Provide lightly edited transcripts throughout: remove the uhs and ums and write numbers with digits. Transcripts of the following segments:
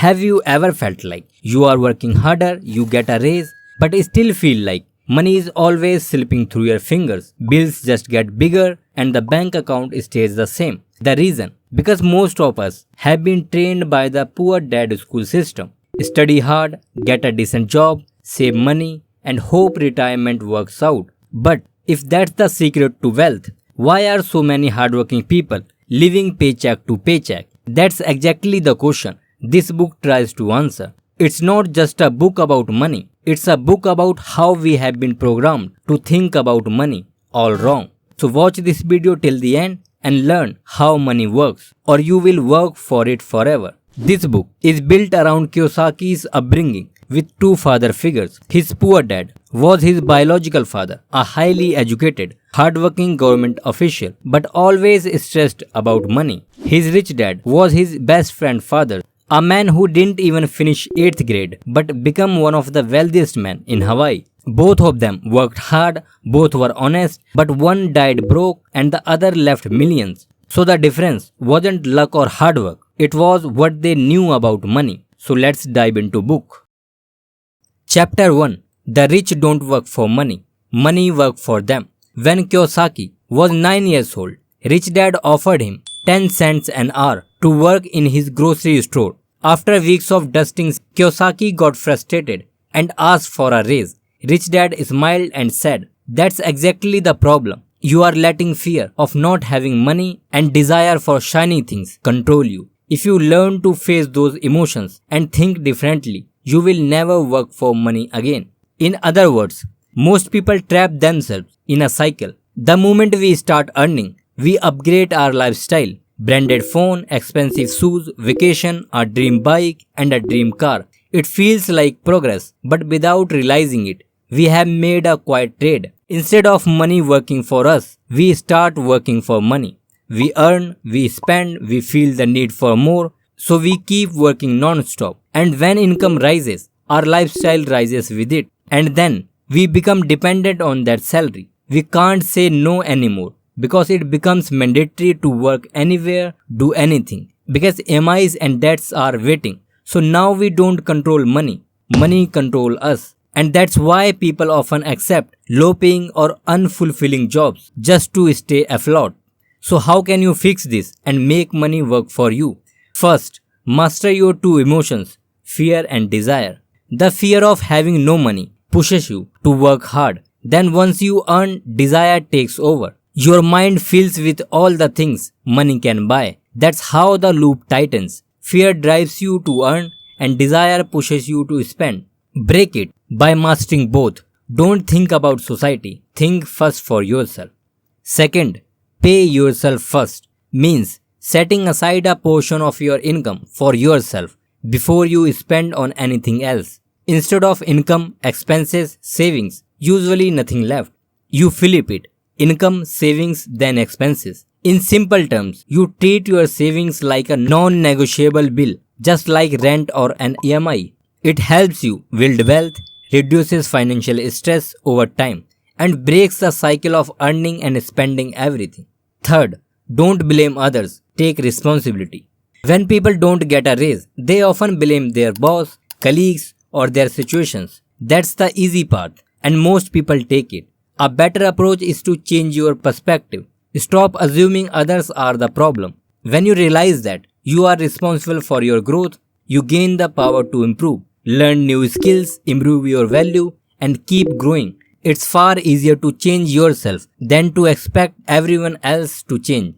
Have you ever felt like you are working harder, you get a raise, but still feel like money is always slipping through your fingers, bills just get bigger, and the bank account stays the same? The reason? Because most of us have been trained by the poor dad school system. Study hard, get a decent job, save money, and hope retirement works out. But if that's the secret to wealth, why are so many hardworking people living paycheck to paycheck? That's exactly the question this book tries to answer. It's not just a book about money, it's a book about how we have been programmed to think about money all wrong. So watch this video till the end and learn how money works, or you will work for it forever. This book is built around Kiyosaki's upbringing with two father figures. His poor dad was his biological father, a highly educated, hardworking government official, but always stressed about money. His rich dad was his best friend father, a man who didn't even finish 8th grade but became one of the wealthiest men in Hawaii. Both of them worked hard, both were honest, but one died broke and the other left millions. So the difference wasn't luck or hard work, it was what they knew about money. So let's dive into book. Chapter 1. The rich don't work for money, money work for them. When Kiyosaki was 9 years old, rich dad offered him 10 cents an hour to work in his grocery store. After weeks of dusting, Kiyosaki got frustrated and asked for a raise. Rich dad smiled and said, "That's exactly the problem. You are letting fear of not having money and desire for shiny things control you. If you learn to face those emotions and think differently, you will never work for money again." In other words, most people trap themselves in a cycle. The moment we start earning, we upgrade our lifestyle. Branded phone, expensive shoes, vacation, a dream bike, and a dream car. It feels like progress, but without realizing it, we have made a quiet trade. Instead of money working for us, we start working for money. We earn, we spend, we feel the need for more, so we keep working non-stop. And when income rises, our lifestyle rises with it. And then we become dependent on that salary. We can't say no anymore because it becomes mandatory to work anywhere, do anything. Because MIs and debts are waiting. So now we don't control money. Money control us. And that's why people often accept low-paying or unfulfilling jobs just to stay afloat. So how can you fix this and make money work for you? First, master your two emotions, fear and desire. The fear of having no money pushes you to work hard. Then once you earn, desire takes over. Your mind fills with all the things money can buy. That's how the loop tightens. Fear drives you to earn and desire pushes you to spend. Break it by mastering both. Don't think about society. Think first for yourself. Second, pay yourself first. Means setting aside a portion of your income for yourself before you spend on anything else. Instead of income, expenses, savings, usually nothing left. You flip it. Income, savings, then expenses. In simple terms, you treat your savings like a non-negotiable bill, just like rent or an EMI. It helps you build wealth, reduces financial stress over time, and breaks the cycle of earning and spending everything. Third, don't blame others, take responsibility. When people don't get a raise, they often blame their boss, colleagues, or their situations. That's the easy path, and most people take it. A better approach is to change your perspective. Stop assuming others are the problem. When you realize that you are responsible for your growth, you gain the power to improve, learn new skills, improve your value, and keep growing. It's far easier to change yourself than to expect everyone else to change.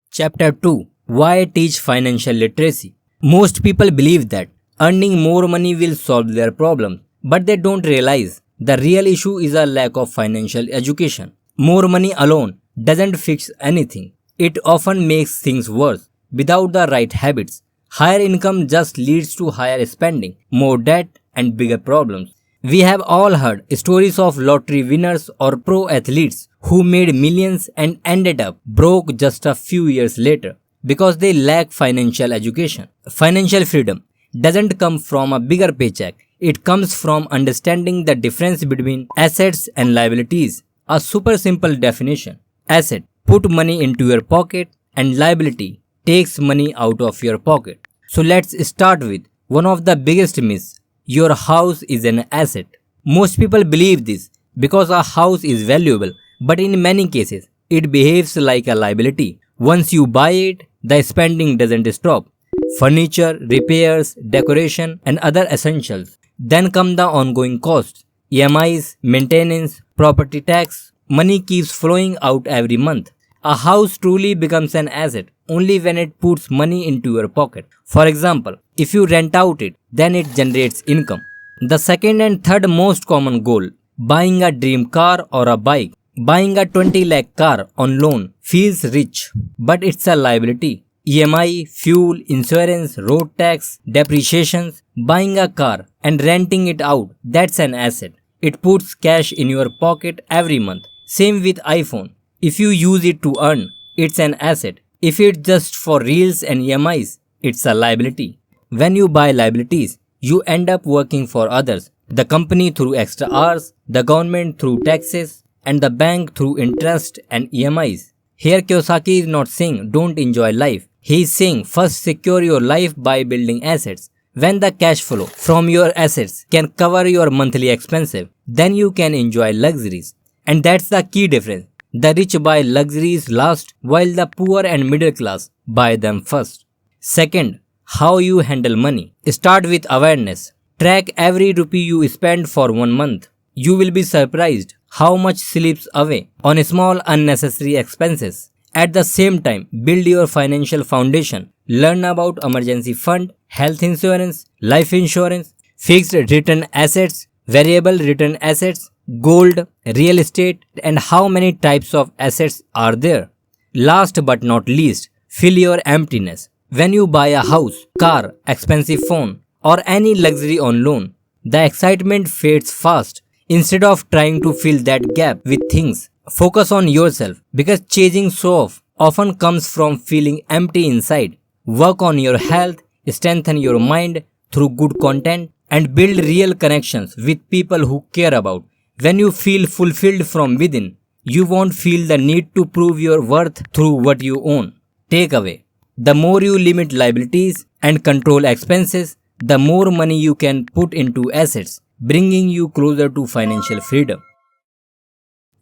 Chapter 2. Why teach financial literacy? Most people believe that earning more money will solve their problems, but they don't realize the real issue is a lack of financial education. More money alone doesn't fix anything. It often makes things worse. Without the right habits, higher income just leads to higher spending, more debt, and bigger problems. We have all heard stories of lottery winners or pro athletes who made millions and ended up broke just a few years later because they lack financial education. Financial freedom doesn't come from a bigger paycheck. It comes from understanding the difference between assets and liabilities. A super simple definition. Asset, put money into your pocket, and liability takes money out of your pocket. So let's start with One of the biggest myths, your house is an asset. Most people believe this because a house is valuable, but in many cases, it behaves like a liability. Once you buy it, the spending doesn't stop. Furniture, repairs, decoration, and other essentials. Then come the ongoing costs, EMIs, maintenance, property tax. Money keeps flowing out every month. A house truly becomes an asset only when it puts money into your pocket. For example, if you rent out it, then it generates income. The second and third most common goal, buying a dream car or a bike. Buying a 20 lakh car on loan feels rich, but it's a liability. EMI, fuel, insurance, road tax, depreciations. Buying a car and renting it out, that's an asset. It puts cash in your pocket every month. Same with iPhone. If you use it to earn, it's an asset. If it's just for reels and EMIs, it's a liability. When you buy liabilities, you end up working for others. The company through extra hours, the government through taxes, and the bank through interest and EMIs. Here Kiyosaki is not saying don't enjoy life. He is saying first secure your life by building assets. When the cash flow from your assets can cover your monthly expenses, then you can enjoy luxuries. And that's the key difference. The rich buy luxuries last while the poor and middle class buy them first. Second, how you handle money. Start with awareness. Track every rupee you spend for 1 month. You will be surprised how much slips away on small unnecessary expenses. At the same time, build your financial foundation. Learn about emergency fund, health insurance, life insurance, fixed return assets, variable return assets, gold, real estate, and how many types of assets are there. Last but not least, fill your emptiness. When you buy a house, car, expensive phone, or any luxury on loan, the excitement fades fast. Instead of trying to fill that gap with things, focus on yourself because chasing show-off often comes from feeling empty inside. Work on your health, strengthen your mind through good content, and build real connections with people who care about. When you feel fulfilled from within, you won't feel the need to prove your worth through what you own. Takeaway: the more you limit liabilities and control expenses, the more money you can put into assets, bringing you closer to financial freedom.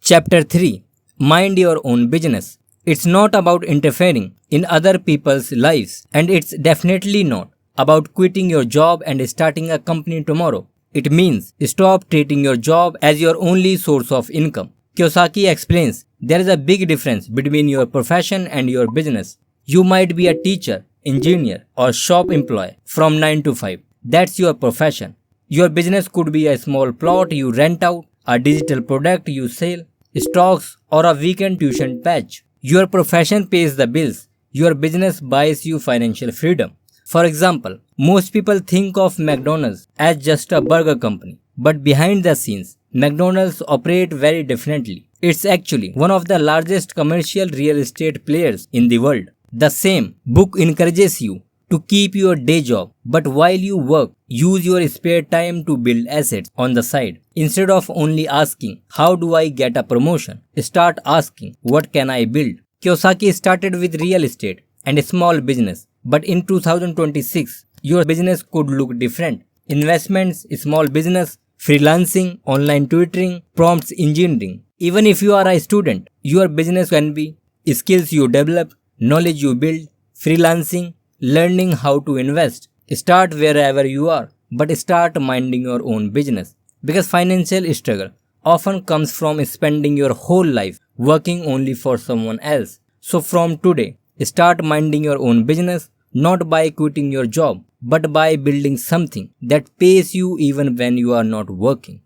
Chapter 3: Mind your own business. It's not about interfering in other people's lives, and it's definitely not about quitting your job and starting a company tomorrow. It means stop treating your job as your only source of income. Kiyosaki explains there is a big difference between your profession and your business. You might be a teacher, engineer, or shop employee from 9 to 5. That's your profession. Your business could be a small plot you rent out, a digital product you sell, stocks, or a weekend tuition patch. Your profession pays the bills. Your business buys you financial freedom. For example, most people think of McDonald's as just a burger company, but behind the scenes, McDonald's operate very differently. It's actually one of the largest commercial real estate players in the world. The same book encourages you to keep your day job, but while you work, use your spare time to build assets on the side. Instead of only asking, how do I get a promotion? Start asking, what can I build? Kiyosaki started with real estate and a small business. But in 2026, your business could look different. Investments, small business, freelancing, online tutoring, prompts engineering. Even if you are a student, your business can be skills you develop, knowledge you build, freelancing, learning how to invest. Start wherever you are, but start minding your own business. Because financial struggle often comes from spending your whole life working only for someone else. So from today, start minding your own business. Not by quitting your job, but by building something that pays you even when you are not working.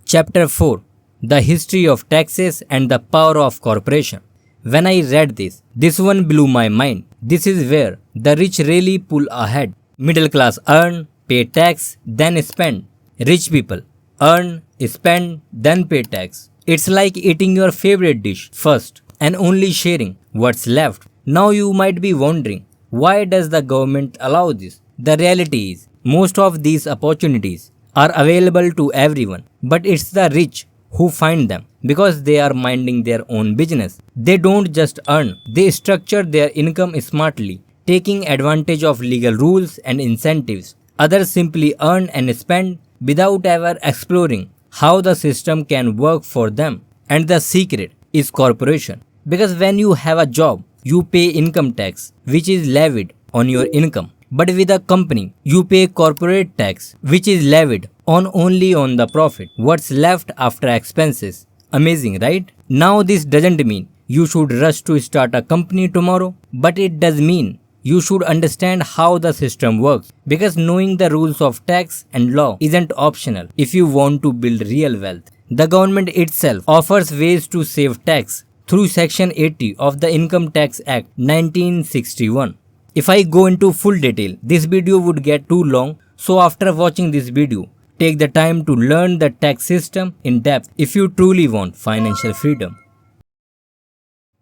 Chapter 4: The History of Taxes and the Power of Corporation. When I read this one blew my mind. This is where the rich really pull ahead. Middle class earn, pay tax, then spend. Rich people earn, spend, then pay tax. It's like eating your favorite dish first and only sharing what's left. Now you might be wondering, why does the government allow this? The reality is, most of these opportunities are available to everyone, but it's the rich who find them because they are minding their own business. They don't just earn, they structure their income smartly. taking advantage of legal rules and incentives. Others simply earn and spend without ever exploring how the system can work for them. And the secret is corporation. Because when you have a job, you pay income tax, which is levied on your income. But with a company, you pay corporate tax, which is levied on only on the profit, what's left after expenses. Amazing, right? Now this doesn't mean you should rush to start a company tomorrow, but it does mean you should understand how the system works, because knowing the rules of tax and law isn't optional if you want to build real wealth. The government itself offers ways to save tax through Section 80 of the Income Tax Act 1961. If I go into full detail, this video would get too long, so after watching this video, take the time to learn the tax system in depth if you truly want financial freedom.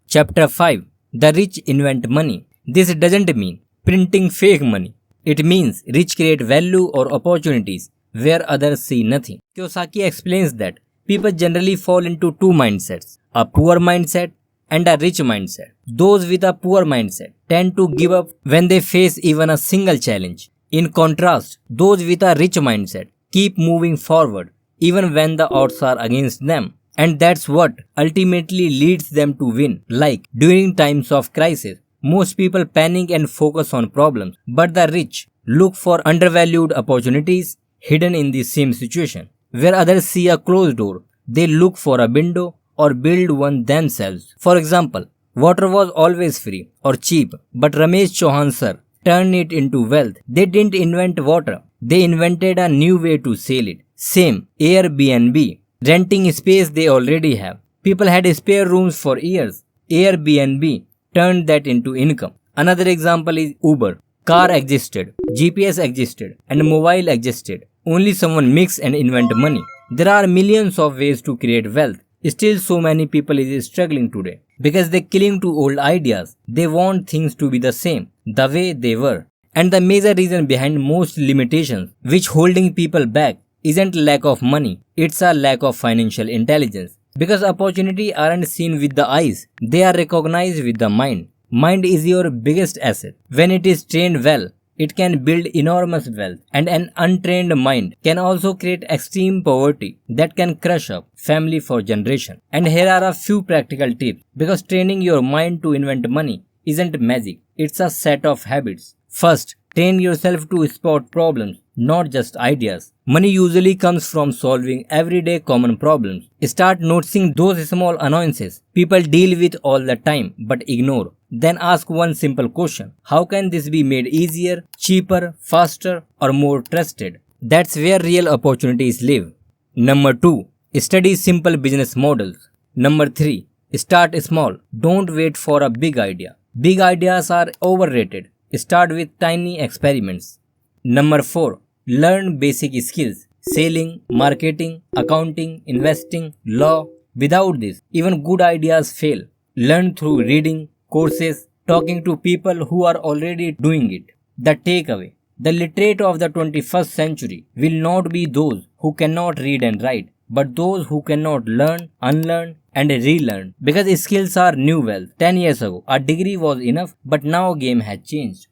Chapter 5. The rich invent money. This doesn't mean printing fake money. It means rich create value or opportunities where others see nothing. Kiyosaki explains that people generally fall into two mindsets, a poor mindset and a rich mindset. Those with a poor mindset tend to give up when they face even a single challenge. In contrast, those with a rich mindset keep moving forward even when the odds are against them. And that's what ultimately leads them to win. Like during times of crisis, most people panic and focus on problems, but the rich look for undervalued opportunities hidden in the same situation. Where others see a closed door, they look for a window or build one themselves. For example, water was always free or cheap, but Ramesh Chauhan sir turned it into wealth. They didn't invent water, they invented a new way to sell it. Same, Airbnb, renting space they already have. People had spare rooms for years. Airbnb turned that into income. Another example is Uber. Car existed, GPS existed, and mobile existed. Only someone mix and invent money. There are millions of ways to create wealth. Still so many people is struggling today because they cling to old ideas. They want things to be the same, the way they were. And the major reason behind most limitations which holding people back isn't lack of money, it's a lack of financial intelligence. Because opportunity aren't seen with the eyes, they are recognized with the mind. Mind is your biggest asset. When it is trained well, it can build enormous wealth, and an untrained mind can also create extreme poverty that can crush up family for generations. And here are a few practical tips, because training your mind to invent money isn't magic, it's a set of habits. First, train yourself to spot problems, not just ideas. Money usually comes from solving everyday common problems. Start noticing those small annoyances people deal with all the time but ignore. Then ask one simple question. How can this be made easier, cheaper, faster, or more trusted? That's where real opportunities live. Number 2. Study simple business models. Number 3. Start small. Don't wait for a big idea. Big ideas are overrated. Start with tiny experiments. Number 4. Learn basic skills. Selling, marketing, accounting, investing, law. Without this, even good ideas fail. Learn through reading, courses, talking to people who are already doing it. The takeaway. The literate of the 21st century will not be those who cannot read and write, but those who cannot learn, unlearn, and relearn. Because skills are new wealth. 10 years ago, a degree was enough, but now game has changed.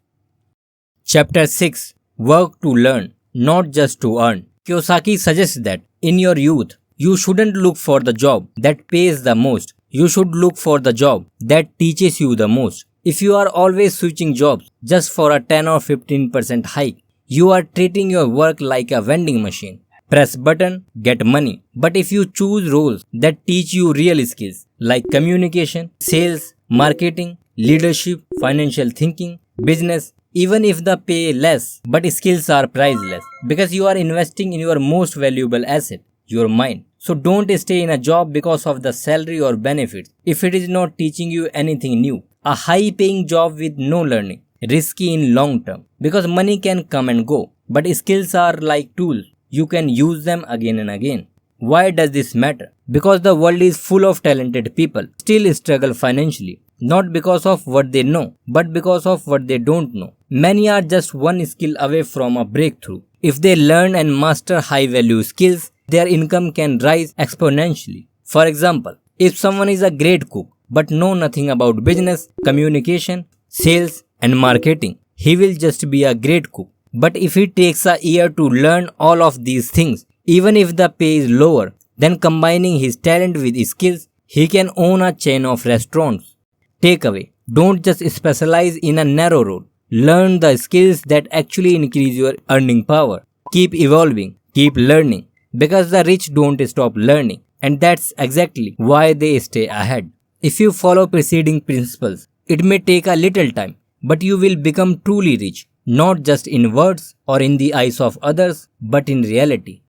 Chapter 6. Work to learn, not just to earn. Kiyosaki suggests that in your youth, you shouldn't look for the job that pays the most. You should look for the job that teaches you the most. If you are always switching jobs just for a 10 or 15% hike, you are treating your work like a vending machine. Press button, get money. But if you choose roles that teach you real skills like communication, sales, marketing, leadership, financial thinking, business, even if the pay less, but skills are priceless because you are investing in your most valuable asset, your mind. So don't stay in a job because of the salary or benefits if it is not teaching you anything new. A high paying job with no learning, risky in long term, because money can come and go, but skills are like tools. You can use them again and again. Why does this matter? Because the world is full of talented people still struggle financially, not because of what they know, but because of what they don't know. Many are just one skill away from a breakthrough. If they learn and master high value skills, their income can rise exponentially. For example, if someone is a great cook but know nothing about business, communication, sales, and marketing. He will just be a great cook. But if he takes a year to learn all of these things, even if the pay is lower, then combining his talent with skills, he can own a chain of restaurants. Takeaway: don't just specialize in a narrow role. Learn the skills that actually increase your earning power. Keep evolving, keep learning, because the rich don't stop learning, and that's exactly why they stay ahead. If you follow preceding principles, it may take a little time, but you will become truly rich, not just in words or in the eyes of others, but in reality.